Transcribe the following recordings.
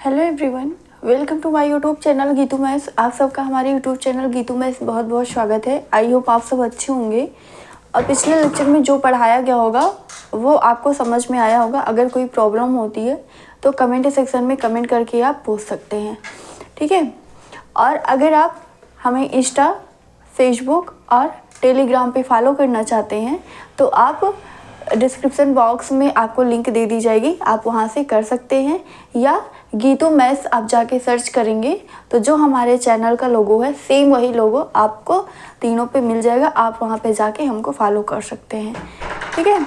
Hello everyone, welcome to my YouTube channel Geetu maths. आप सबका हमारे यूट्यूब चैनल गीतू मैथ्स बहुत बहुत स्वागत है। आई होप आप सब अच्छे होंगे और पिछले लेक्चर में जो पढ़ाया गया होगा वो आपको समझ में आया होगा। अगर कोई प्रॉब्लम होती है तो कमेंट सेक्शन में कमेंट करके आप पूछ सकते हैं, ठीक है। और अगर आप हमें इंस्टा, फेसबुक और टेलीग्राम पे फॉलो करना चाहते हैं तो आप डिस्क्रिप्शन बॉक्स में आपको लिंक दे दी जाएगी, आप वहां से कर सकते हैं। या गीतू मैथ्स आप जाके सर्च करेंगे तो जो हमारे चैनल का लोगो है सेम वही लोगो आपको तीनों पे मिल जाएगा। आप वहां पे जाके हमको फॉलो कर सकते हैं, ठीक है।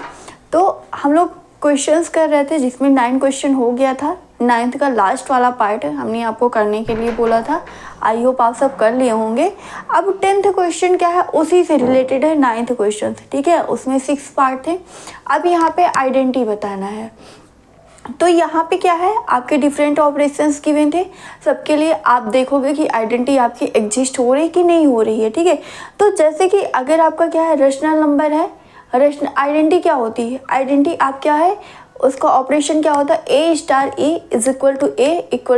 तो हम लोग क्वेश्चंस कर रहे थे जिसमें 9 क्वेश्चन हो गया था। 9th का लास्ट वाला पार्ट हमने आपको करने के लिए बोला था। आई होप आप सब कर लिए होंगे। अब 10th क्वेश्चन क्या है, उसी से रिलेटेड है 9th क्वेश्चन, ठीक है। उसमें 6 पार्ट थे। अब यहाँ पे आइडेंटिटी बताना है। तो यहाँ पे क्या है, आपके डिफरेंट ऑपरेशंस गिवन थे। सबके लिए आप देखोगे कि आइडेंटिटी आपकी एग्जिस्ट हो रही है कि नहीं हो रही है, ठीक है। तो जैसे कि अगर आपका क्या है, रेशनल नंबर है, रेशनल आइडेंटिटी क्या होती है, आइडेंटिटी आप क्या है, उसका ऑपरेशन क्या होता है, a star a is equal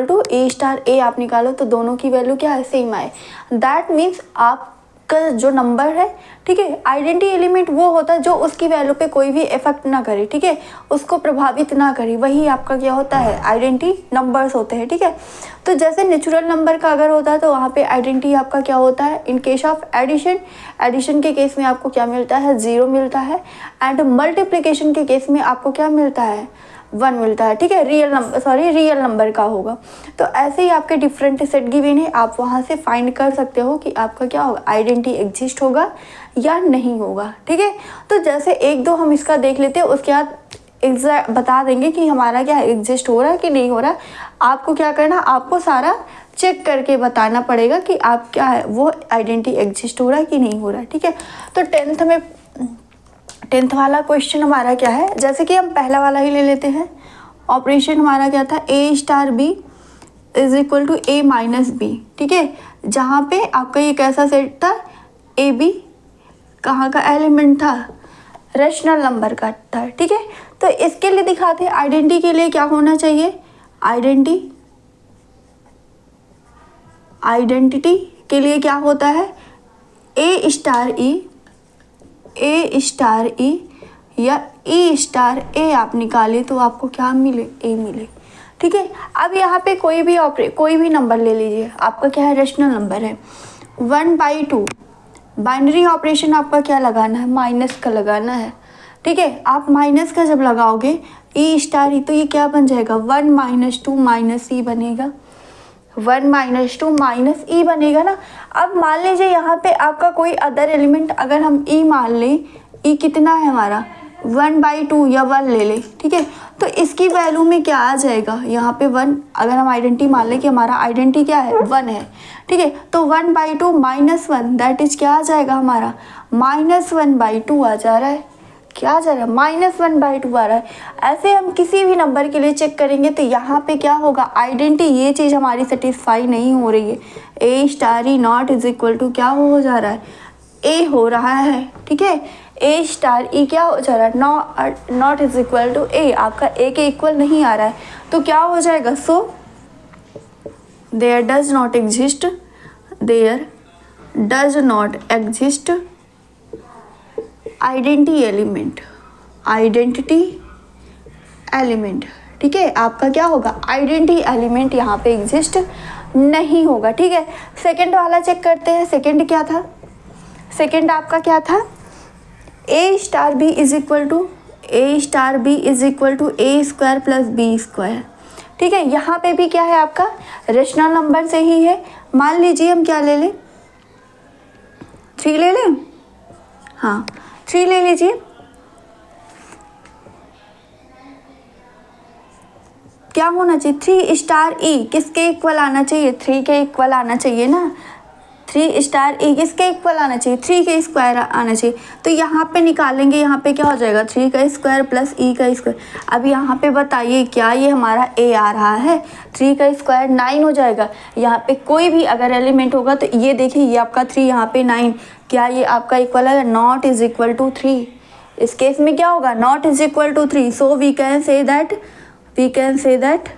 to a star a आप निकालो तो दोनों की वैल्यू क्या है, सेम आए। दैट मीन्स आपका जो नंबर है, ठीक है, आइडेंटिटी एलिमेंट वो होता है जो उसकी वैल्यू पे कोई भी इफेक्ट ना करे, ठीक है, उसको प्रभावित ना करे, वही आपका क्या होता है, आइडेंटिटी नंबर्स होते हैं, ठीक है। तो जैसे नेचुरल नंबर का अगर होता है तो वहाँ पे आइडेंटिटी आपका क्या होता है, इन केस ऑफ एडिशन के केस में आपको क्या मिलता है, 0 मिलता है। एंड मल्टीप्लिकेशन के केस में आपको क्या मिलता है, 1 मिलता है, ठीक है। रियल नंबर का होगा। तो ऐसे ही आपके डिफरेंट सेट गिवन है, आप वहाँ से फाइंड कर सकते हो कि आपका क्या होगा, आइडेंटिटी एग्जिस्ट होगा या नहीं होगा, ठीक है। तो जैसे 1-2 हम इसका देख लेते हैं, उसके बाद एग्जैक्ट बता देंगे कि हमारा क्या एग्जिस्ट हो रहा है कि नहीं हो रहा है। आपको क्या करना, आपको सारा चेक करके बताना पड़ेगा कि आप क्या है वो आइडेंटिटी एग्जिस्ट हो रहा है कि नहीं हो रहा है, ठीक है। तो 10th वाला क्वेश्चन हमारा क्या है, जैसे कि हम पहला वाला ही ले लेते हैं। ऑपरेशन हमारा क्या था, a star B is equal to a minus b, ठीक है। जहाँ पे आपका ये कैसा सेट था, ए बी कहाँ का एलिमेंट था, रेशनल नंबर का था, ठीक है। तो इसके लिए दिखाते हैं आइडेंटिटी के लिए क्या होना चाहिए, आइडेंटिटी के लिए क्या होता है, ए स्टार ई या ई स्टार ए आप निकाले तो आपको क्या मिले, ए मिले, ठीक है। अब यहाँ पे कोई भी नंबर ले लीजिए, आपका क्या है, रेशनल नंबर है। 1/2 बाइनरी ऑपरेशन आपका क्या लगाना है, माइनस का लगाना है, ठीक है। आप माइनस का जब लगाओगे ई स्टार ई तो ये क्या बन जाएगा, 1 - 2 - ई बनेगा, 1 - 2 - ई बनेगा ना। अब मान लीजिए यहाँ पे आपका कोई अदर एलिमेंट, अगर हम ई मान लें, ई कितना है हमारा 1/2 या 1 ले लें, ठीक है। तो इसकी वैल्यू में क्या आ जाएगा, यहाँ पे 1, अगर हम आइडेंटिटी मान लें कि हमारा आइडेंटिटी क्या है, 1 है, ठीक है। तो 1/2 - 1 दैट इज क्या आ जाएगा हमारा, -1/2 आ जा रहा है, क्या आ जा रहा है, -1/2 आ रहा है। ऐसे हम किसी भी नंबर के लिए चेक करेंगे तो यहाँ पे क्या होगा, आइडेंटिटी ये चीज़ हमारी सेटिस्फाई नहीं हो रही है, a star e naught is equal to क्या हो जा रहा है, ए हो रहा है, ठीक है। ए स्टार ई क्या हो जा रहा है, नॉट इज इक्वल टू ए, आपका ए के इक्वल नहीं आ रहा है तो क्या हो जाएगा, so there does not exist identity element, ठीक है। आपका क्या होगा, आइडेंटिटी एलिमेंट यहाँ पे एग्जिस्ट नहीं होगा, ठीक है। सेकंड वाला चेक करते हैं। सेकंड क्या था, सेकंड आपका क्या था, a star B is equal to a square plus b square, ठीक है। यहाँ पे भी क्या है, आपका रेशनल नंबर से ही है। मान लीजिए हम क्या ले लें, 3 ले लें, हाँ 3 ले लीजिए। क्या होना चाहिए, 3 स्टार ई किसके इक्वल आना चाहिए, 3 के इक्वल आना चाहिए ना। 3 स्टार ई किसके इक्वल आना चाहिए, 3 के स्क्वायर आना चाहिए। तो यहाँ पे निकालेंगे, यहाँ पे क्या हो जाएगा, 3 का स्क्वायर प्लस ई का स्क्वायर। अब यहाँ पे बताइए क्या ये हमारा ए आ रहा है, 3 का स्क्वायर 9 हो जाएगा। यहाँ पे कोई भी अगर एलिमेंट होगा तो ये देखिए, ये आपका 3, यहाँ पे 9, क्या ये आपका इक्वल है, नॉट इज इक्वल टू 3। इस केस में क्या होगा, not is equal to 3, so we can say that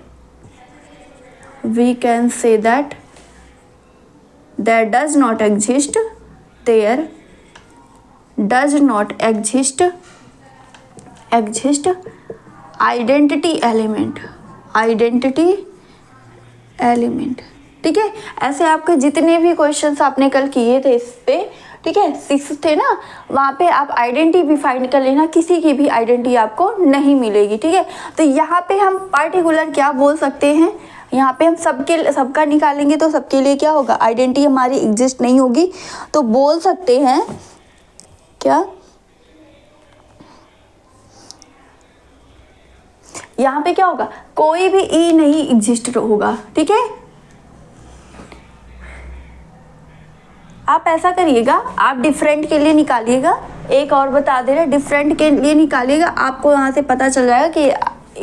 we can say that there does not exist, there does not exist identity element, identity element. ठीक है, ऐसे आपके जितने भी क्वेश्चंस आपने कल किए थे इस पे, ठीक है, 6 थे ना, वहाँ पे आप आइडेंटिटी भी फाइंड कर लेना, किसी की भी आइडेंटिटी आपको नहीं मिलेगी। ठीक है, तो यहाँ पे हम पार्टिकुलर क्या बोल सकते हैं, यहाँ पे हम सबका निकालेंगे तो सबके लिए क्या होगा, आइडेंटिटी हमारी एग्जिस्ट नहीं होगी। तो बोल सकते हैं क्या, यहाँ पे क्या होगा, कोई भी ई नहीं एग्जिस्ट होगा। ठीक है, आप ऐसा करिएगा, आप डिफरेंट के लिए निकालिएगा, एक और बता दे रहे, डिफरेंट के लिए निकालिएगा, आपको यहाँ से पता चल जाएगा कि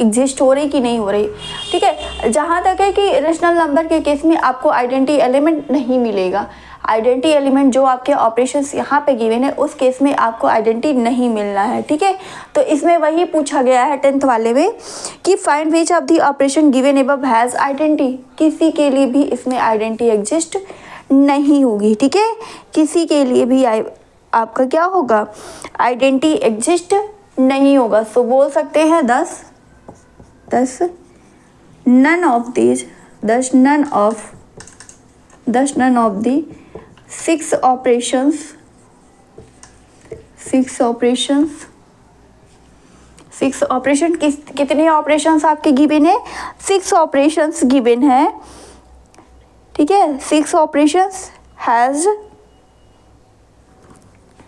एग्जिस्ट हो रही कि नहीं हो रही। ठीक है, जहाँ तक है कि रेशनल नंबर के केस में आपको आइडेंटिटी एलिमेंट नहीं मिलेगा, आइडेंटिटी एलिमेंट जो आपके ऑपरेशंस यहाँ पे गिवन है उस केस में आपको आइडेंटिटी नहीं मिलना है। ठीक है, तो इसमें वही पूछा गया है 10th वाले में कि find which of the operation given above has identity, किसी के लिए भी इसमें आइडेंटिटी एग्जिस्ट नहीं होगी। ठीक है, किसी के लिए भी आपका क्या होगा, आइडेंटिटी एग्जिस्ट नहीं होगा। सो बोल सकते हैं 10 none of these, 10 none of the 6 operations, 6 operation कितने ऑपरेशंस आपके गिवन है, 6 ऑपरेशंस गिवन है। ठीक है, 6 operations has,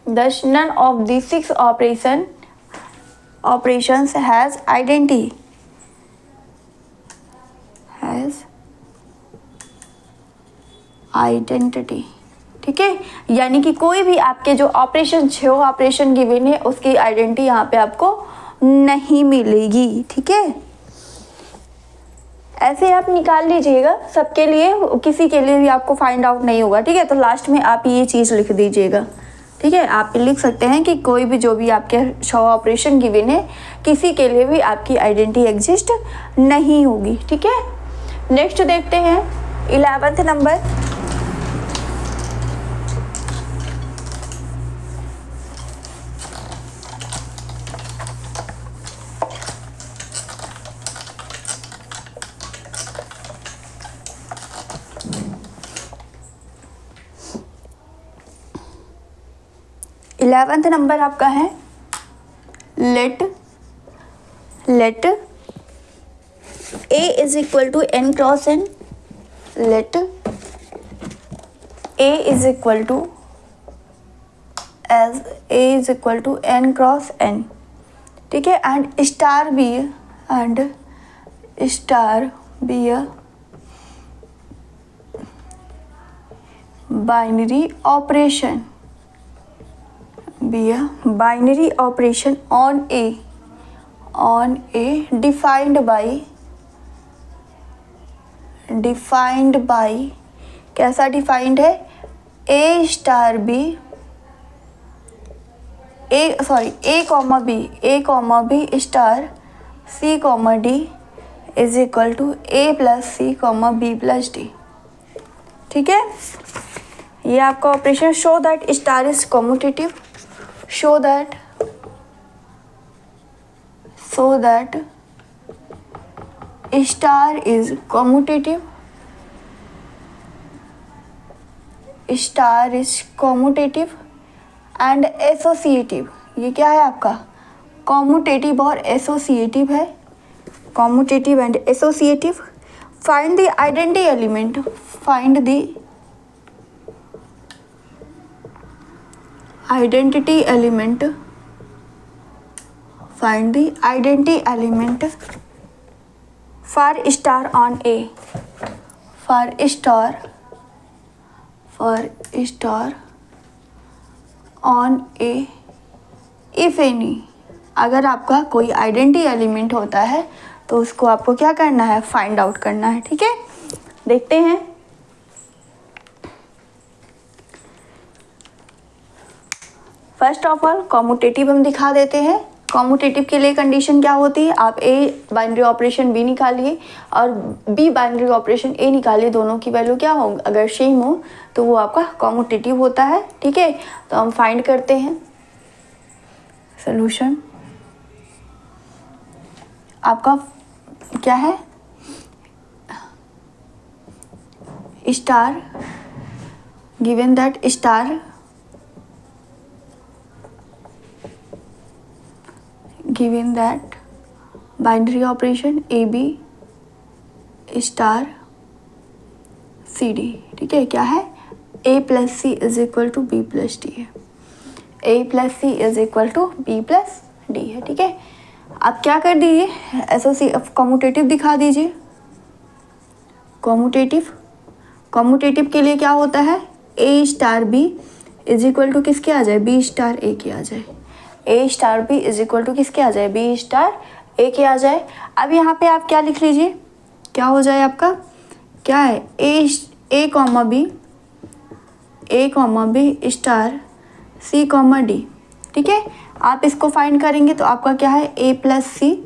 thus none of the 6 operations has identity, has identity। ठीक है, यानी कि कोई भी आपके जो ऑपरेशन 6 ऑपरेशन गिवन है उसकी आइडेंटिटी यहाँ पे आपको नहीं मिलेगी। ठीक है, ऐसे आप निकाल लीजिएगा, सबके लिए, किसी के लिए भी आपको फाइंड आउट नहीं होगा। ठीक है, तो लास्ट में आप ये चीज़ लिख दीजिएगा। ठीक है, आप लिख सकते हैं कि कोई भी जो भी आपके 6 ऑपरेशन गिवन है किसी के लिए भी आपकी आइडेंटिटी एग्जिस्ट नहीं होगी। ठीक है, नेक्स्ट देखते हैं 11th नंबर। इलेवेंथ नंबर आपका है let A is equal to n cross n, let A is equal to n cross n। ठीक है, and star be a binary operation, be a binary operation on a defined by कैसा defined है, a star b a comma b star c comma d is equal to a plus c comma b plus d। ठीक है, ये आपका operation show that star is commutative, show that star is commutative, and associative। ये क्या है आपका, commutative और associative है, commutative and associative. Find the identity element, find the identity element for star on A, for star on A if any। अगर आपका कोई identity element होता है तो उसको आपको क्या करना है, फाइंड आउट करना है। ठीक है, देखते हैं। फर्स्ट ऑफ ऑल कॉम्यूटेटिव हम दिखा देते हैं, कॉम्यूटेटिव के लिए कंडीशन क्या होती है, आप ए बाइनरी ऑपरेशन बी निकालिए और बी बाइनरी ऑपरेशन ए निकालिए, दोनों की वैल्यू क्या हो, अगर सेम हो तो वो आपका कॉम्यूटेटिव होता है। ठीक है, तो हम फाइंड करते हैं सॉल्यूशन। आपका क्या है, star given that star given that binary operation AB star CD, ठीक है, क्या है, A plus C is equal to B plus D है, A plus C is equal to B plus D है। ठीक है, आप क्या कर दीजिए, कॉम्यूटेटिव दिखा दीजिए। कॉम्यूटेटिव के लिए क्या होता है, A star B is equal to किसके आ जाए, B स्टार ए के आ जाए। A star B is equal to किसके आ जाए, B स्टार ए के आ जाए। अब यहाँ पे आप क्या लिख लीजिए, क्या हो जाए आपका, क्या है, a comma b star C comma D. ठीक है, आप इसको फाइंड करेंगे तो आपका क्या है, a plus c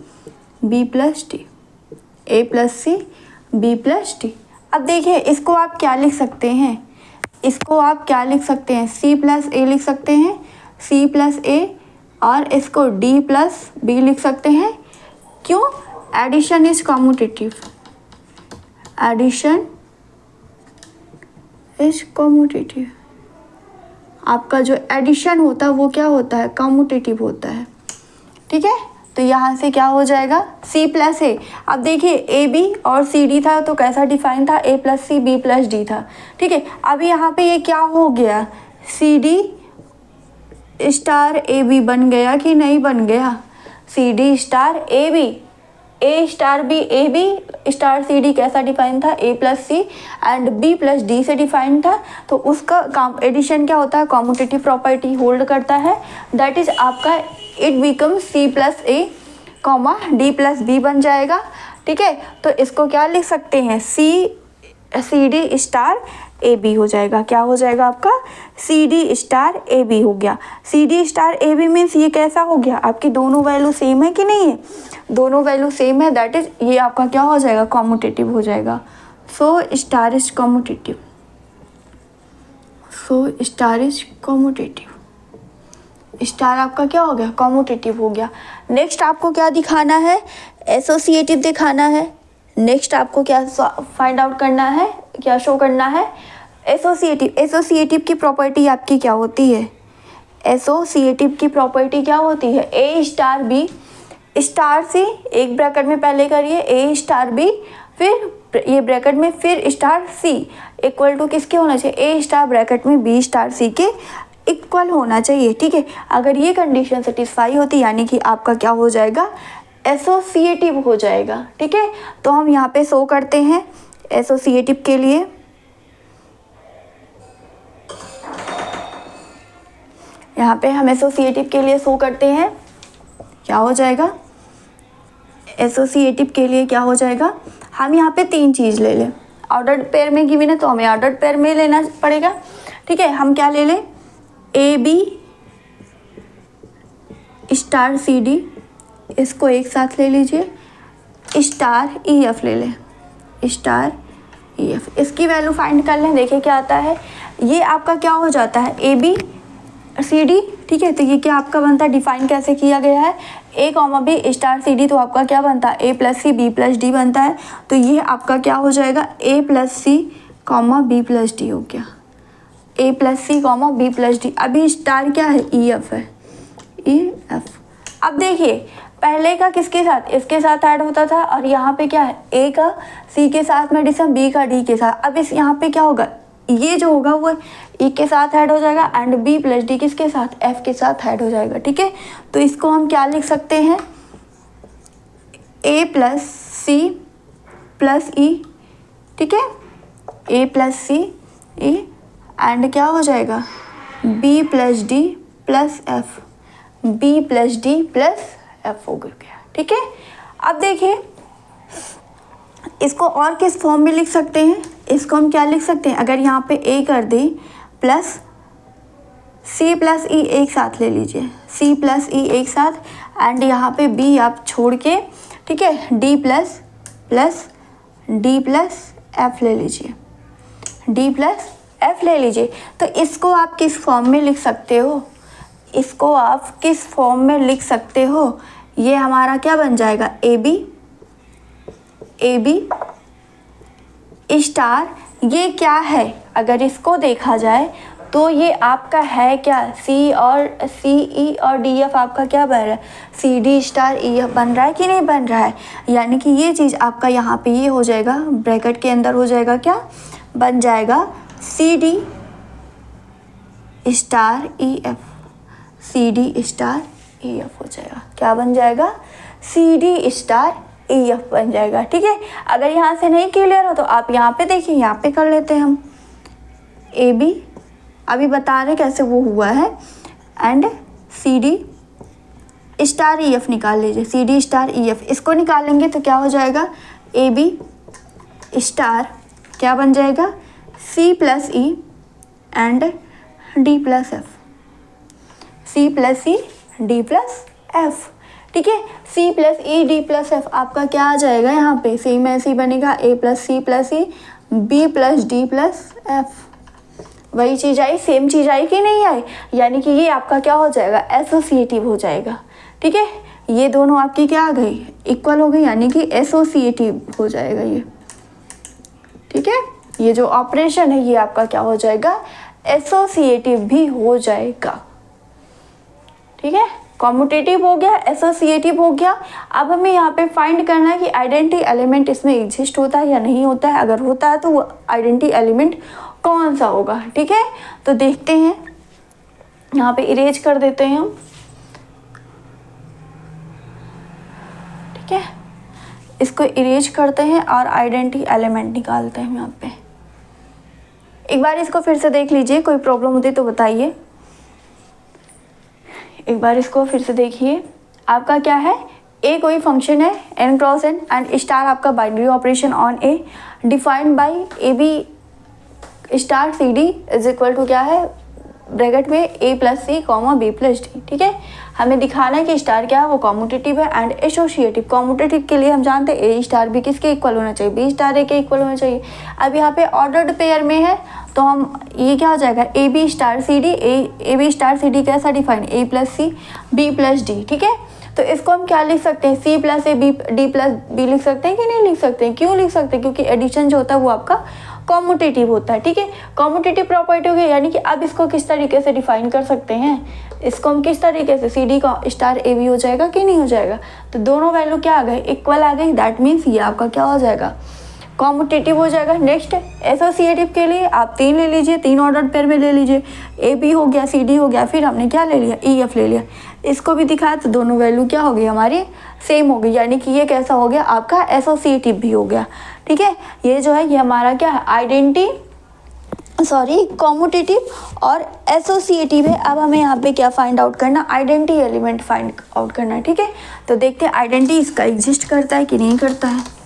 b plus d, a plus c b plus d. अब देखिए इसको आप क्या लिख सकते हैं, इसको आप क्या लिख सकते हैं, सी प्लस ए लिख सकते हैं, सी प्लस ए, और इसको डी प्लस बी लिख सकते हैं। क्यों, addition is commutative, addition is commutative. आपका जो एडिशन होता है वो क्या होता है, कॉम्यूटेटिव होता है। ठीक है, तो यहाँ से क्या हो जाएगा, सी प्लस ए। अब देखिए ए बी और सी डी था तो कैसा डिफाइन था, a plus c b plus d था। ठीक है, अब यहाँ पे ये क्या हो गया, सी डी स्टार ए बी बन गया कि नहीं बन गया, C D star A b, A star b a B star C d कैसा डिफाइन था, a plus c and b plus d से डिफाइन था। तो उसका एडिशन क्या होता है, कॉम्यूटेटिव प्रॉपर्टी होल्ड करता है, दैट इज आपका it become C plus A comma D plus B बन जाएगा। ठीक है, तो इसको क्या लिख सकते हैं, सी डी स्टार ए बी हो जाएगा। क्या हो जाएगा आपका, सी डी स्टार ए बी हो गया। सी डी स्टार ए बी मीन्स ये कैसा हो गया, आपकी दोनों वैल्यू सेम है कि नहीं है, दोनों वैल्यू सेम है, दैट इज ये आपका क्या हो जाएगा, कॉम्यूटेटिव हो जाएगा। So star is commutative, so star is commutative, star आपका क्या हो गया, कॉम्यूटेटिव हो गया। नेक्स्ट आपको क्या दिखाना है, एसोसिएटिव दिखाना है। नेक्स्ट आपको क्या फाइंड आउट करना है, क्या शो करना है, एसोसिएटिव की प्रॉपर्टी आपकी क्या होती है, एसोसिएटिव की प्रॉपर्टी क्या होती है, ए स्टार बी स्टार सी, एक ब्रैकेट में पहले करिए ए स्टार बी, फिर ये ब्रैकेट में फिर स्टार सी इक्वल टू किसके होना चाहिए, ए स्टार ब्रैकेट में बी स्टार सी के इक्वल होना चाहिए। ठीक है, अगर ये कंडीशन सेटिस्फाई होती यानी कि आपका क्या हो जाएगा, एसोसिएटिव हो जाएगा। ठीक है, तो हम यहाँ पे शो करते हैं एसोसिएटिव के लिए, यहाँ पे हम एसोसिएटिव के लिए शो करते हैं, क्या हो जाएगा, एसोसिएटिव के लिए क्या हो जाएगा, हम यहाँ पे तीन चीज़ ले लें, ऑर्डर्ड पेयर में गिवन है तो हमें ऑर्डर्ड पेयर में लेना पड़ेगा। ठीक है, हम क्या ले लें, A B star C D, इसको एक साथ ले लीजिए, स्टार ई एफ ले लें, स्टार ई एफ, इसकी वैल्यू फाइंड कर लें, देखिए क्या आता है, ये आपका क्या हो जाता है, ए बी सी डी। ठीक है, तो ये क्या आपका बनता है, डिफाइन कैसे किया गया है, a comma b star C d, तो आपका क्या बनता है, a plus c b plus d बनता है। तो ये आपका क्या हो जाएगा, a plus c comma b plus d हो गया, a plus c comma b plus d. अभी स्टार क्या है, ई एफ है, ई एफ। अब देखिए पहले का किसके साथ, इसके साथ ऐड होता था, और यहाँ पे क्या है, ए का सी के साथ में एडिशन, बी का डी के साथ। अब इस यहाँ पे क्या होगा, ये जो होगा वो ई के साथ ऐड हो जाएगा एंड बी प्लस डी किसके साथ, एफ के साथ ऐड हो जाएगा। ठीक है, तो इसको हम क्या लिख सकते हैं, ए प्लस सी प्लस ई। ठीक है, a plus C E and क्या हो जाएगा, B plus D plus F, B plus D plus F हो गया। ठीक है, अब देखिए इसको और किस फॉर्म में लिख सकते हैं, इसको हम क्या लिख सकते हैं, अगर यहाँ पे ए कर दें प्लस सी प्लस ई एक साथ ले लीजिए, सी प्लस ई एक साथ, एंड यहाँ पे बी आप छोड़ के, ठीक है, डी प्लस एफ ले लीजिए, डी प्लस एफ ले लीजिए। तो इसको आप किस फॉर्म में लिख सकते हो, इसको आप किस फॉर्म में लिख सकते हो, ये हमारा क्या बन जाएगा, ए बी स्टार। ये क्या है, अगर इसको देखा जाए तो ये आपका है क्या, सी ई और डी एफ आपका क्या बन रहा है, C D star E F बन रहा है कि नहीं बन रहा है। यानी कि ये चीज़ आपका यहाँ पे ये हो जाएगा, ब्रैकेट के अंदर हो जाएगा, क्या बन जाएगा, C D star E F, C D star E F हो जाएगा, क्या बन जाएगा, C D star E F बन जाएगा। ठीक है, अगर यहाँ से नहीं क्लियर हो तो आप यहाँ पे देखिए, यहाँ पे कर लेते हैं हम, ए बी अभी बता रहे कैसे वो हुआ है, and C D star E F निकाल लीजिए, C D star E F, इसको निकालेंगे तो क्या हो जाएगा, ए बी स्टार क्या बन जाएगा, C plus E and D plus F, C plus E D plus F. ठीक है, C plus E D plus F आपका क्या आ जाएगा, यहाँ पे सेम ऐसे ही बनेगा, a plus c plus e b plus D plus f. वही चीज़ आई, सेम चीज़ आई कि नहीं आई, यानी कि ये आपका क्या हो जाएगा, एसोसिएटिव हो जाएगा। ठीक है, ये दोनों आपकी क्या आ गई, इक्वल हो गई, यानी कि एसोसिएटिव हो जाएगा ये। ठीक है, ये जो ऑपरेशन है ये आपका क्या हो जाएगा, एसोसिएटिव भी हो जाएगा। ठीक है, कॉम्यूटेटिव हो गया, एसोसिएटिव हो गया। अब हमें यहाँ पे फाइंड करना है कि आइडेंटिटी एलिमेंट इसमें एग्जिस्ट होता है या नहीं होता है, अगर होता है तो वो आइडेंटिटी एलिमेंट कौन सा होगा। ठीक है, तो देखते हैं, यहाँ पे इरेज कर देते हैं हम। ठीक है, इसको इरेज करते हैं और आइडेंटिटी एलिमेंट निकालते हैं यहाँ पे। एक बार इसको फिर से देख लीजिए, कोई प्रॉब्लम होती तो बताइए। एक बार इसको फिर से देखिए, आपका क्या है, ए कोई फंक्शन है n cross n and star आपका binary operation on a defined by a B star C d is equal to क्या है, ब्रैकेट में a plus c comma b plus d. ठीक है, हमें दिखाना है कि स्टार क्या है, वो कॉम्यूटेटिव है एंड एसोसिएटिव। कॉम्यूटेटिव के लिए हम जानते हैं ए स्टार भी किसके इक्वल होना चाहिए, बी स्टार ए के इक्वल होना चाहिए। अब यहाँ पे ऑर्डर्ड पेयर में है तो हम ये क्या हो जाएगा, a B star C d, a B star C d कैसा डिफाइन, ए plus c b plus d. ठीक है, तो इसको हम क्या लिख सकते हैं, c plus a b d plus b लिख सकते हैं कि नहीं लिख सकते हैं, क्यों लिख सकते हैं, क्योंकि एडिशन जो होता है वो आपका कॉम्यूटेटिव होता है। ठीक है, कॉम्यूटेटिव प्रॉपर्टी हो गई, यानी कि अब इसको किस तरीके से डिफाइन कर सकते हैं, इसको हम किस तरीके से, सी डी का स्टार ए बी हो जाएगा कि नहीं हो जाएगा, तो दोनों वैल्यू क्या आ गए, इक्वल आ गई। दैट मीन्स ये आपका क्या हो जाएगा, कॉम्यूटेटिव हो जाएगा। नेक्स्ट एसोसिएटिव के लिए आप 3 ले लीजिए, 3 ऑर्डर पेयर में ले लीजिए, ए बी हो गया, सी डी हो गया, फिर हमने क्या ले लिया, ई एफ ले लिया। इसको भी दिखाया तो दोनों वैल्यू क्या हो गई हमारी, सेम हो गई, यानी कि ये कैसा हो गया आपका, एसोसिएटिव भी हो गया। ठीक है, ये जो है ये हमारा क्या है, कॉम्यूटेटिव और एसोसिएटिव है। अब हमें यहाँ पे क्या फाइंड आउट करना, आइडेंटिटी एलिमेंट फाइंड आउट करना है। ठीक है, तो देखते हैं आइडेंटिटी इसका एग्जिस्ट करता है कि नहीं करता है।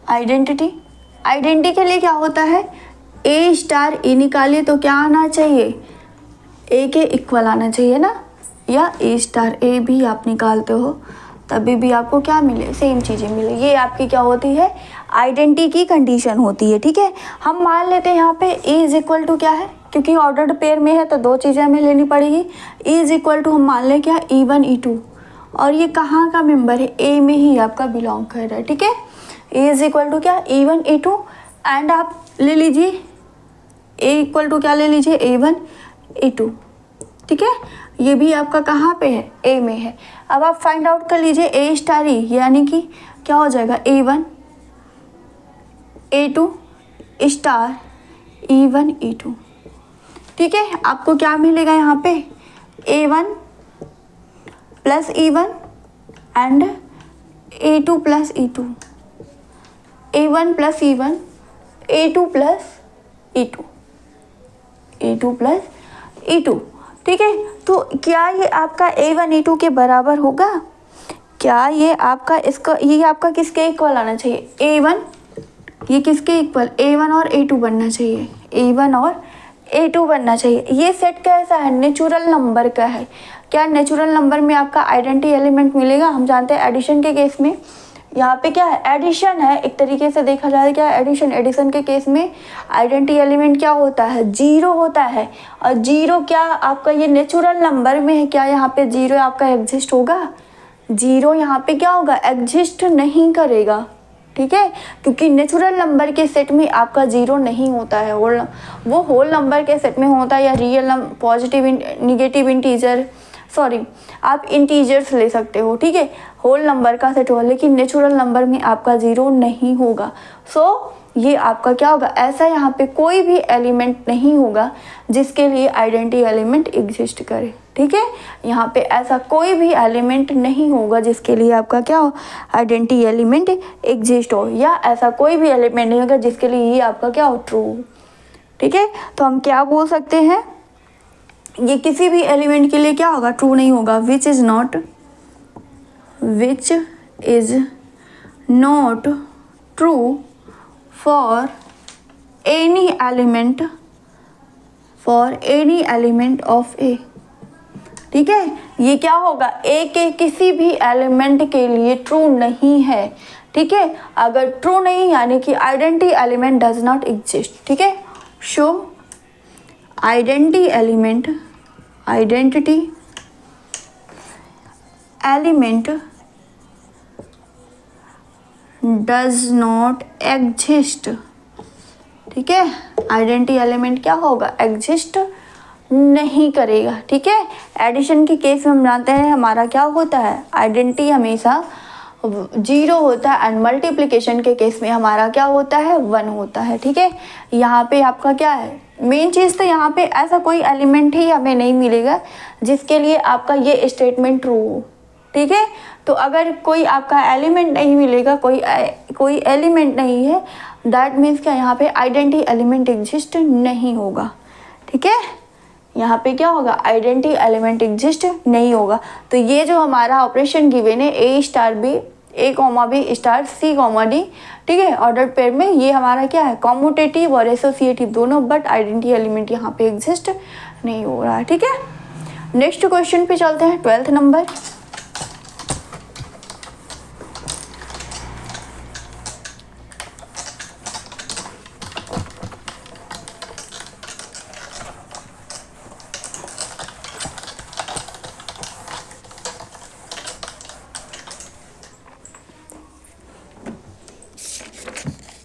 आइडेंटिटी के लिए क्या होता है, ए स्टार ए निकालिए तो क्या आना चाहिए, ए के इक्वल आना चाहिए ना, या ए स्टार ए भी आप निकालते हो तभी भी आपको क्या मिले, सेम चीज़ें मिले। ये आपकी क्या होती है, आइडेंटिटी की कंडीशन होती है। ठीक है, हम मान लेते हैं यहाँ पे ए इज इक्वल टू क्या है, क्योंकि ऑर्डर्ड पेयर में है तो 2 चीज़ें हमें लेनी पड़ेगी। ए इज इक्वल टू हम मान लें क्या, E1 E2, और ये कहाँ का मेंबर है, ए में ही आपका बिलोंग कर रहा है। ठीक है, ए इज इक्वल टू क्या, E1 E2, एंड आप ले लीजिए ए इक्वल टू क्या ले लीजिए, A1 A2। ठीक है, ये भी आपका कहाँ पे है, ए में है। अब आप फाइंड आउट कर लीजिए ए स्टार ई, यानी कि क्या हो जाएगा, A1 A2 star E1 E2। ठीक है, आपको क्या मिलेगा यहाँ पे, A1 plus E1 and A2 plus E2, A1 plus E1 A2 plus E2, A2 plus E2, ठीक है। तो क्या ये आपका A1 A2 के बराबर होगा? क्या ये आपका ये आपका किसके इक्वल आना चाहिए? A1, ये किसके इक्वल? A1 और A2 बनना चाहिए, A1 और A2 बनना चाहिए। ये सेट कैसा है? नेचुरल नंबर का है। क्या नेचुरल नंबर में आपका आइडेंटिटी एलिमेंट मिलेगा? हम जानते हैं एडिशन के केस में यहाँ पे क्या है? एडिशन है, एक तरीके से देखा जाए क्या है? एडिशन। एडिशन के केस में आइडेंटिटी एलिमेंट क्या होता है? जीरो होता है। और जीरो क्या आपका ये नेचुरल नंबर में है? क्या यहाँ पे जीरो आपका एग्जिस्ट होगा? जीरो यहाँ पे क्या होगा? एग्जिस्ट नहीं करेगा, ठीक है, क्योंकि नेचुरल नंबर के सेट में आपका जीरो नहीं होता है। वो होल नंबर के सेट में होता है, या real positive negative integer, sorry आप इंटीजर्स ले सकते हो, ठीक है, होल नंबर का सेट होगा, लेकिन नेचुरल नंबर में आपका जीरो नहीं होगा। सो ये आपका क्या होगा? ऐसा यहाँ पे कोई भी एलिमेंट नहीं होगा जिसके लिए आइडेंटिटी एलिमेंट एग्जिस्ट करे, ठीक है। यहाँ पे ऐसा कोई भी एलिमेंट नहीं होगा जिसके लिए आपका क्या हो? आइडेंटिटी एलिमेंट एग्जिस्ट हो, या ऐसा कोई भी एलिमेंट नहीं होगा जिसके लिए ये आपका क्या हो? ट्रू, ठीक है। तो हम क्या बोल सकते हैं? ये किसी भी एलिमेंट के लिए क्या होगा? ट्रू नहीं होगा। Which is not true for any element of a, ठीक है। ये क्या होगा? ए के किसी भी एलिमेंट के लिए ट्रू नहीं है, ठीक है। अगर ट्रू नहीं यानी कि identity element does not exist, ठीक है। Show identity element does not exist, ठीक है। आइडेंटिटी एलिमेंट क्या होगा? एग्जिस्ट नहीं करेगा, ठीक है। एडिशन के केस में हम जानते हैं हमारा क्या होता है? आइडेंटिटी हमेशा जीरो होता है, एंड मल्टीप्लिकेशन के केस में हमारा क्या होता है? 1 होता है, ठीक है। यहाँ पे आपका क्या है? मेन चीज़ तो यहाँ पे ऐसा कोई एलिमेंट ही हमें नहीं मिलेगा जिसके लिए आपका ये स्टेटमेंट ट्रू हो, ठीक है। तो अगर कोई आपका एलिमेंट नहीं मिलेगा, कोई एलिमेंट नहीं है, दैट मीन्स क्या? यहाँ पे आइडेंटिटी एलिमेंट एग्जिस्ट नहीं होगा, ठीक है। यहाँ पे क्या होगा? आइडेंटिटी एलिमेंट एग्जिस्ट नहीं होगा। तो ये जो हमारा ऑपरेशन गिवन है A star B, A comma B star C comma D, ठीक है, ऑर्डर पेयर में, ये हमारा क्या है? कॉम्यूटेटिव और एसोसिएटिव दोनों, बट आइडेंटिटी एलिमेंट यहाँ पे एग्जिस्ट नहीं हो रहा है, ठीक है। नेक्स्ट क्वेश्चन पे चलते हैं, 12th नंबर।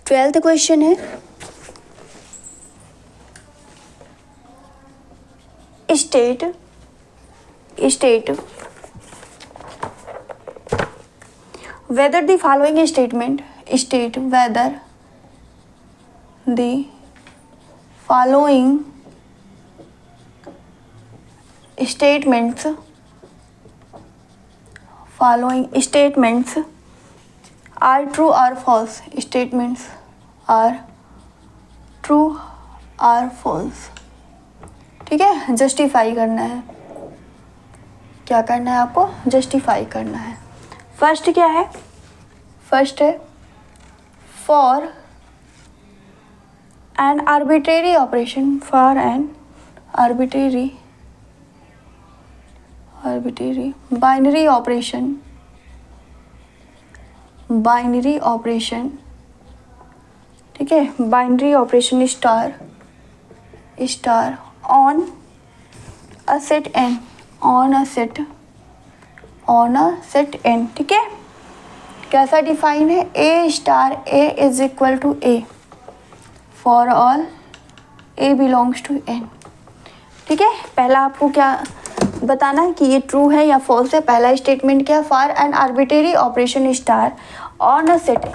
ट्वेल्थ क्वेश्चन है, state whether the following statement whether the following statements are true or false, statements are true or false, ठीक है। जस्टिफाई करना है, क्या करना है आपको? जस्टिफाई करना है। फर्स्ट क्या है? फर्स्ट है for an arbitrary operation, for an arbitrary binary operation, ठीक है, binary operation star on a set n, on a set n, ठीक है। कैसा डिफाइन है? A star A is equal to A for all A belongs to n, ठीक है। पहला आपको क्या बताना है कि ये ट्रू है या फॉल्स है? पहला स्टेटमेंट क्या? For an arbitrary operation star on a set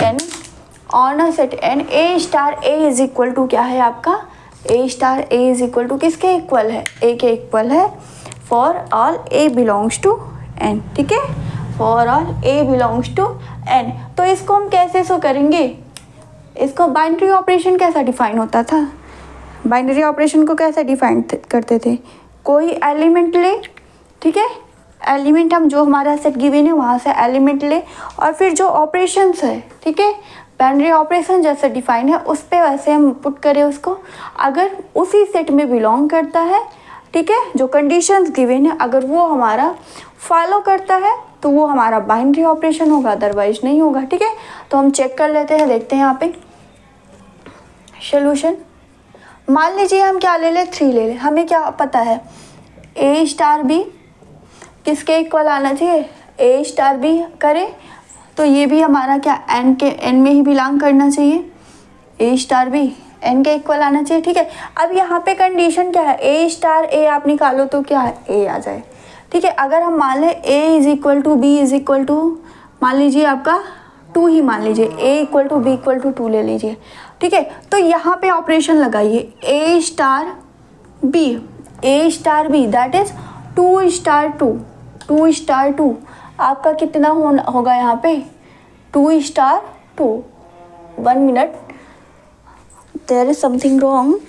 n A star A is equal to क्या है आपका? A star A is equal to किसके इक्वल है? A के इक्वल है for all A belongs to n, ठीक है, for all A belongs to n। तो इसको हम कैसे शो करेंगे? इसको बाइनरी ऑपरेशन कैसा डिफाइन होता था, बाइनरी ऑपरेशन को कैसे डिफाइन करते थे, कोई एलिमेंट ले, ठीक है, एलिमेंट हम जो हमारा सेट गिवन है वहाँ से एलिमेंट ले और फिर जो ऑपरेशंस है, ठीक है, बाइनरी ऑपरेशन जैसे डिफाइन है उस पर वैसे हम पुट करें उसको, अगर उसी सेट में बिलोंग करता है, ठीक है, जो कंडीशंस गिवन है अगर वो हमारा फॉलो करता है तो वो हमारा बाइनरी ऑपरेशन होगा, अदरवाइज नहीं होगा, ठीक है। तो हम चेक कर लेते हैं, देखते हैं यहाँ पे सोल्यूशन। मान लीजिए हम क्या ले लें, 3 ले लें, हमें क्या पता है ए स्टार बी किसके इक्वल आना चाहिए, ए स्टार बी करें तो ये भी हमारा क्या एन में ही बिलोंग करना चाहिए, ए स्टार बी एन के इक्वल आना चाहिए, ठीक है। अब यहाँ पे कंडीशन क्या है, ए स्टार ए आप निकालो तो क्या है, ए आ जाए, ठीक है। अगर हम मान लें a is equal to b is equal to, मान लीजिए आपका 2 ही मान लीजिए, a equal to b equal to 2 ले लीजिए, ठीक है। तो यहाँ पे ऑपरेशन लगाइए a star b that is 2 star 2 star 2 आपका कितना होगा यहाँ पे 2 star 2। 1 minute, there is something wrong,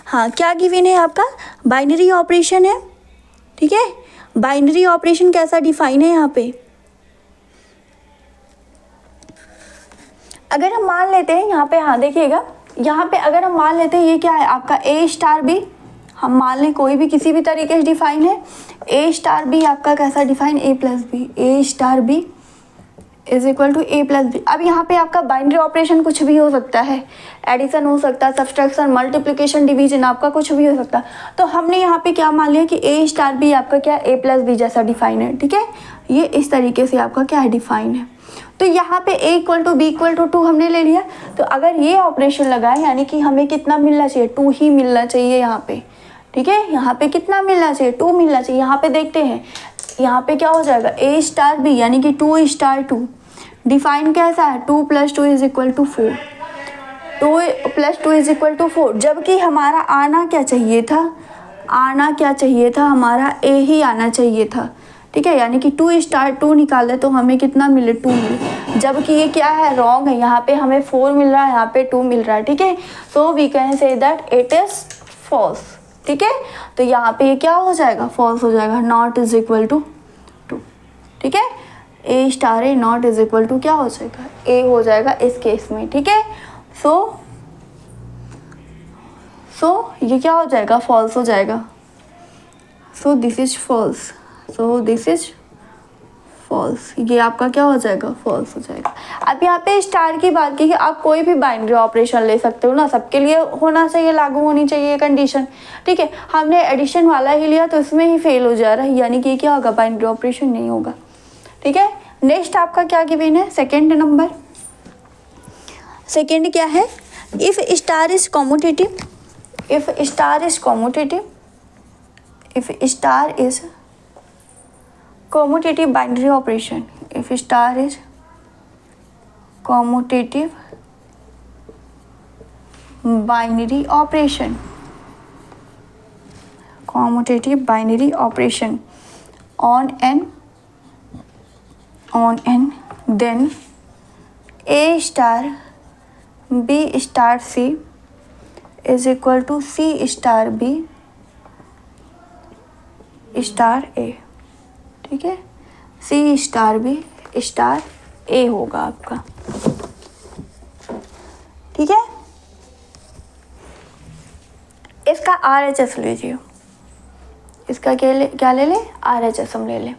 हाँ क्या गिवन है आपका, बाइनरी ऑपरेशन है, ठीक है। बाइनरी ऑपरेशन कैसा डिफाइन है यहाँ पे, अगर हम मान लेते हैं यहाँ पे, हाँ देखिएगा यहाँ पे अगर हम मान लेते हैं ये क्या है आपका ए स्टार बी, हम मान लें कोई भी किसी भी तरीके से डिफाइन है, ए स्टार बी आपका कैसा define, A plus B, A star B is equal to A plus B. अब यहाँ पे आपका बाइनरी ऑपरेशन कुछ भी हो सकता है, एडिशन हो सकता है, सब्सट्रैक्शन, मल्टीप्लिकेशन, डिवीजन, आपका कुछ भी हो सकता है। तो हमने यहाँ पे क्या मान लिया कि ए स्टार बी आपका क्या ए प्लस बी जैसा डिफाइन है, ठीक है, ये इस तरीके से आपका क्या है डिफाइन है। तो यहाँ पे a equal to b equal to 2 हमने ले लिया, तो अगर ये ऑपरेशन लगाए यानी कि हमें कितना मिलना चाहिए, 2 ही मिलना चाहिए यहाँ पे, ठीक है। यहाँ पे कितना मिलना चाहिए, 2 मिलना चाहिए। यहाँ पे देखते हैं यहाँ पे क्या हो जाएगा, ए स्टार बी यानी कि 2 स्टार 2 डिफाइन कैसा है, 2 + 2 is equal to 4, 2 + 2 is equal to 4, जबकि हमारा आना क्या चाहिए था, हमारा ए ही आना चाहिए था, ठीक है। यानी कि 2 स्टार 2 निकाले तो हमें कितना मिले, 2 मिले, जबकि ये क्या है, रॉन्ग है, यहाँ पे हमें 4 मिल रहा है, यहाँ पे 2 मिल रहा है, ठीक है। So we can say that it is false, ठीक है। तो यहाँ पे ये क्या हो जाएगा, फॉल्स हो जाएगा, नॉट इज इक्वल टू 2, ठीक है। A star a naught is equal to क्या हो जाएगा, ए हो जाएगा इस केस में, ठीक है। सो ये क्या हो जाएगा, फॉल्स हो जाएगा। So this is false, so this is false, ये आपका क्या हो जाएगा, फॉल्स हो जाएगा। अब यहाँ पे स्टार की बात की कि आप कोई भी बाइनरी ऑपरेशन ले सकते हो ना, सबके लिए होना चाहिए, लागू होनी चाहिए कंडीशन, ठीक है। हमने एडिशन वाला ही लिया तो इसमें ही फेल हो जा रहा है, यानी कि क्या होगा, बाइनरी ऑपरेशन नहीं होगा, ठीक है। नेक्स्ट आपका क्या गिवन है, सेकेंड नंबर, सेकेंड क्या है, if star is commutative, if star is commutative, if star is commutative binary operation, if star is commutative binary operation, commutative binary operation on n, then a star b star c is equal to c star b star a, ठीक है। सी star B star ए होगा आपका, ठीक है। इसका RHS लीजिए, इसका क्या ले लें, RHS हम ले लें।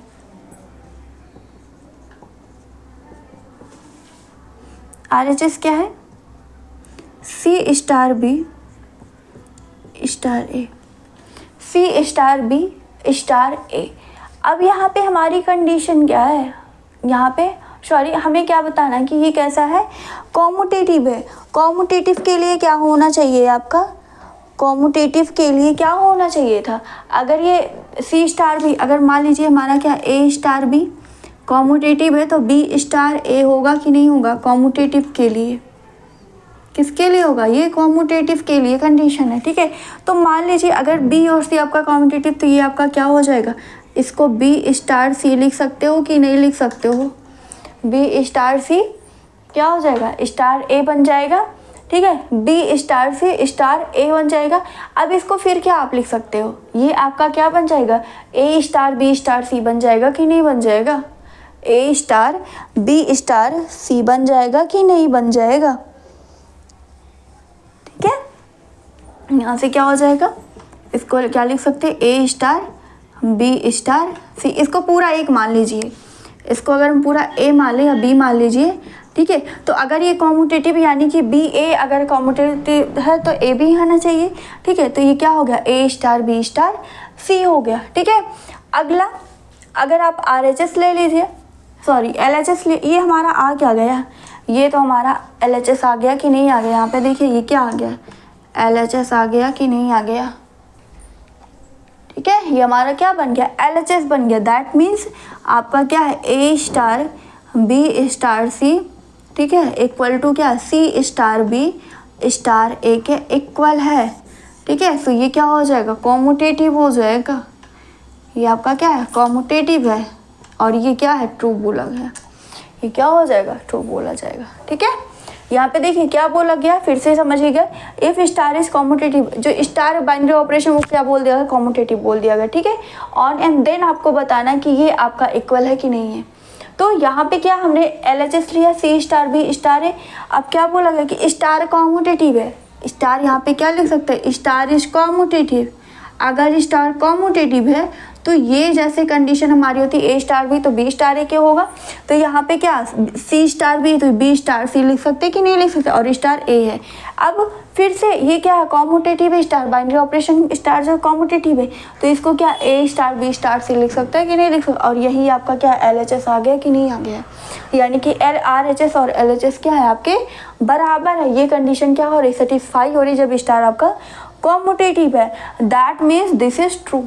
RHS क्या है, सी स्टार बी स्टार ए, सी स्टार बी स्टार ए। अब यहाँ पे हमारी कंडीशन क्या है, यहाँ पे सॉरी हमें क्या बताना कि ये कैसा है, कॉम्यूटेटिव है। कॉम्यूटेटिव के लिए क्या होना चाहिए आपका, कॉम्यूटेटिव के लिए क्या होना चाहिए था, अगर ये सी स्टार बी, अगर मान लीजिए हमारा क्या ए स्टार बी कॉम्यूटेटिव है तो बी स्टार ए होगा कि नहीं होगा, कॉम्यूटेटिव के लिए किसके लिए होगा, ये कॉम्यूटेटिव के लिए कंडीशन है, ठीक है। तो मान लीजिए अगर बी और सी आपका कॉम्यूटेटिव, तो ये आपका क्या हो जाएगा, इसको बी स्टार सी लिख सकते हो कि नहीं लिख सकते हो, बी स्टार सी क्या हो जाएगा, स्टार ए बन जाएगा, ठीक है। बी स्टार सी स्टार ए बन जाएगा। अब इसको फिर क्या आप लिख सकते हो, ये आपका क्या बन जाएगा, ए स्टार बी स्टार सी बन जाएगा कि नहीं बन जाएगा, ए स्टार बी स्टार सी बन जाएगा कि नहीं बन जाएगा, ठीक है। यहाँ से क्या हो जाएगा, इसको क्या लिख सकते हैं, ए स्टार बी स्टार सी, इसको पूरा एक मान लीजिए, इसको अगर हम पूरा ए मान लें या बी मान लीजिए, ठीक है। तो अगर ये कॉम्यूटेटिव यानी कि बी ए अगर कॉम्यूटेटिव है तो ए भी आना चाहिए, ठीक है। तो ये क्या हो गया, ए स्टार बी स्टार सी हो गया, ठीक है। अगला अगर आप आर एच एस ले लीजिए, सॉरी एल एच एस ले, ये हमारा आ क्या गया, ये तो हमारा एल एच एस आ गया कि नहीं आ गया, यहाँ पे देखिए ये क्या आ गया, एल एच एस आ गया कि नहीं आ गया, ठीक है। ये हमारा क्या बन गया, एल एच एस बन गया। दैट मीन्स आपका क्या है, ए स्टार बी स्टार सी, ठीक है, इक्वल टू क्या, सी स्टार बी स्टार ए के इक्वल है, ठीक है। तो ये क्या हो जाएगा, कॉम्यूटेटिव हो जाएगा, ये आपका क्या है, कॉम्यूटेटिव है, और ये क्या है, ट्रू बोला गया, ये क्या हो जाएगा, ट्रू बोला जाएगा, ठीक है। यहाँ पे देखिए क्या बोला गया, फिर से समझिएगा, इफ स्टार इज कॉम्यूटेटिव, जो स्टार बाइनरी ऑपरेशन वो क्या बोल दिया गया, कॉम्यूटेटिव बोल दिया गया, ठीक है। ऑन एंड देन आपको बताना कि ये आपका इक्वल है कि नहीं है। तो यहाँ पे क्या हमने एल एच एस लिया, सी स्टार बी स्टार है। अब क्या बोला गया कि स्टार कॉम्यूटेटिव है, स्टार यहाँ पे क्या लिख सकते हैं, स्टार इज कॉम्यूटेटिव। अगर स्टार कॉम्यूटेटिव है तो ये जैसे कंडीशन हमारी होती है ए स्टार बी तो बी स्टार ए के होगा, तो यहाँ पे क्या सी स्टार बी तो बी स्टार सी लिख सकते कि नहीं लिख सकते, और स्टार ए है। अब फिर से ये क्या है, कॉम्यूटेटिव है, स्टार बाइनरी ऑपरेशन स्टार जो कॉम्यूटेटिव है, तो इसको क्या ए स्टार बी स्टार सी लिख सकता है कि नहीं लिख सकता, और यही आपका क्या एल एच एस आ गया कि नहीं आ गया, यानी कि एल आर एच एस और एल एच एस क्या है आपके बराबर है। ये कंडीशन क्या हो रही, सेटिस्फाई हो रही जब स्टार आपका कॉम्यूटेटिव है। That means this is true,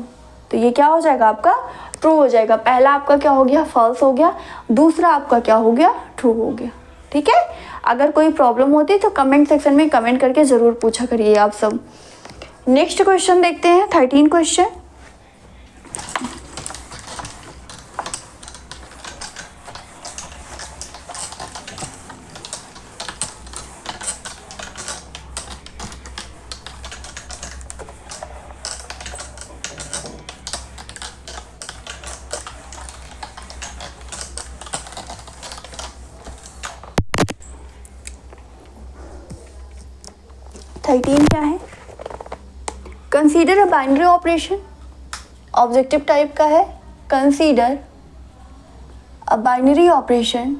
तो ये क्या हो जाएगा आपका ट्रू हो जाएगा। पहला आपका क्या हो गया, फॉल्स हो गया, दूसरा आपका क्या हो गया, ट्रू हो गया, ठीक है। अगर कोई प्रॉब्लम होती तो कमेंट सेक्शन में कमेंट करके ज़रूर पूछा करिए आप सब। नेक्स्ट क्वेश्चन देखते हैं, 13 क्वेश्चन। क्या है, consider a binary operation, objective type का है। Consider a binary operation,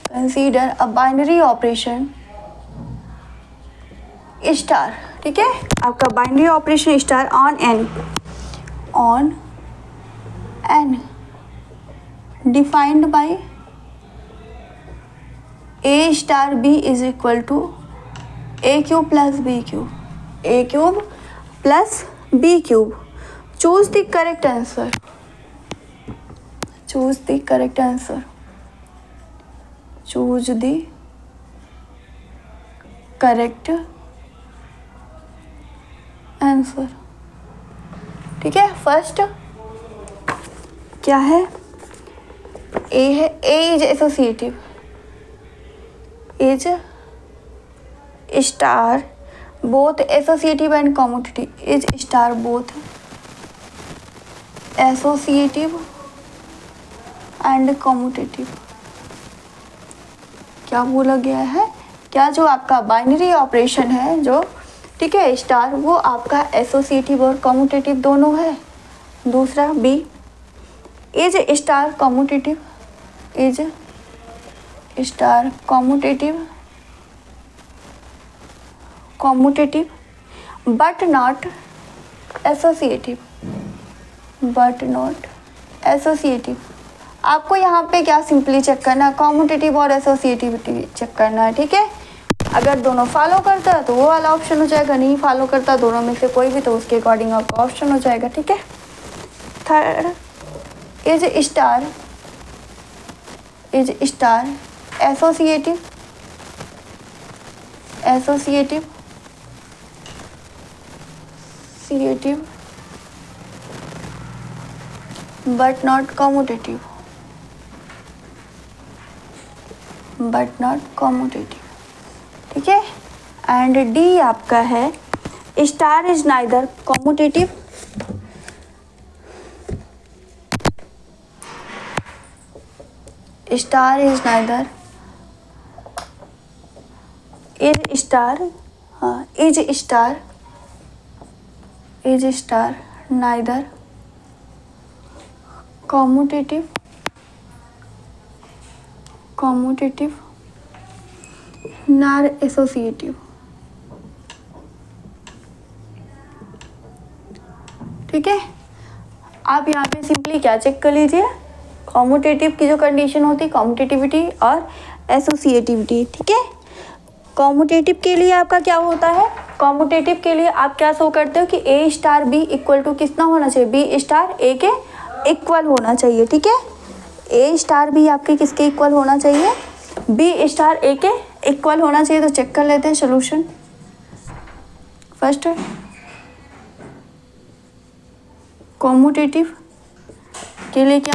consider a binary operation star, ठीक है। आपका binary operation star on N defined by A star B is equal to A cube plus B cube, A cube plus B cube. Choose the correct answer, choose the correct answer, choose the correct answer, ठीक है। First क्या है, A है, A is associative, is star both associative and commutative, is star both associative and commutative. क्या बोला गया है, क्या जो आपका बाइनरी ऑपरेशन है जो, ठीक है, स्टार, वो आपका एसोसिएटिव और कॉम्यूटेटिव दोनों है। दूसरा B, is star commutative, is star commutative, commutative but not associative, but not associative. आपको यहाँ पे क्या सिंपली चेक करना है, कॉम्यूटेटिव और एसोसिएटिविटी चेक करना है, ठीक है। अगर दोनों फॉलो करता है तो वो वाला ऑप्शन हो जाएगा, नहीं फॉलो करता दोनों में से कोई भी तो उसके अकॉर्डिंग आपका ऑप्शन हो जाएगा, ठीक है। Third, is star associative, associative but not commutative, ठीक है। एंड डी आपका है star is neither commutative star is neither is star neither commutative nor associative, ठीक है। आप यहाँ पे सिंपली क्या चेक कर लीजिए, कॉम्यूटेटिव की जो कंडीशन होती है कॉम्यूटेटिविटी और एसोसिएटिविटी, ठीक है। कॉम्यूटेटिव के लिए आपका क्या होता है, कॉम्यूटेटिव के लिए आप क्या शो करते हो कि ए स्टार बी इक्वल टू कितना होना चाहिए, बी स्टार ए के इक्वल होना चाहिए, ठीक है। ए स्टार बी आपके किसके इक्वल होना चाहिए, बी स्टार ए के इक्वल होना चाहिए। तो चेक कर लेते हैं सोल्यूशन। फर्स्ट कॉम्यूटेटिव के लिए क्या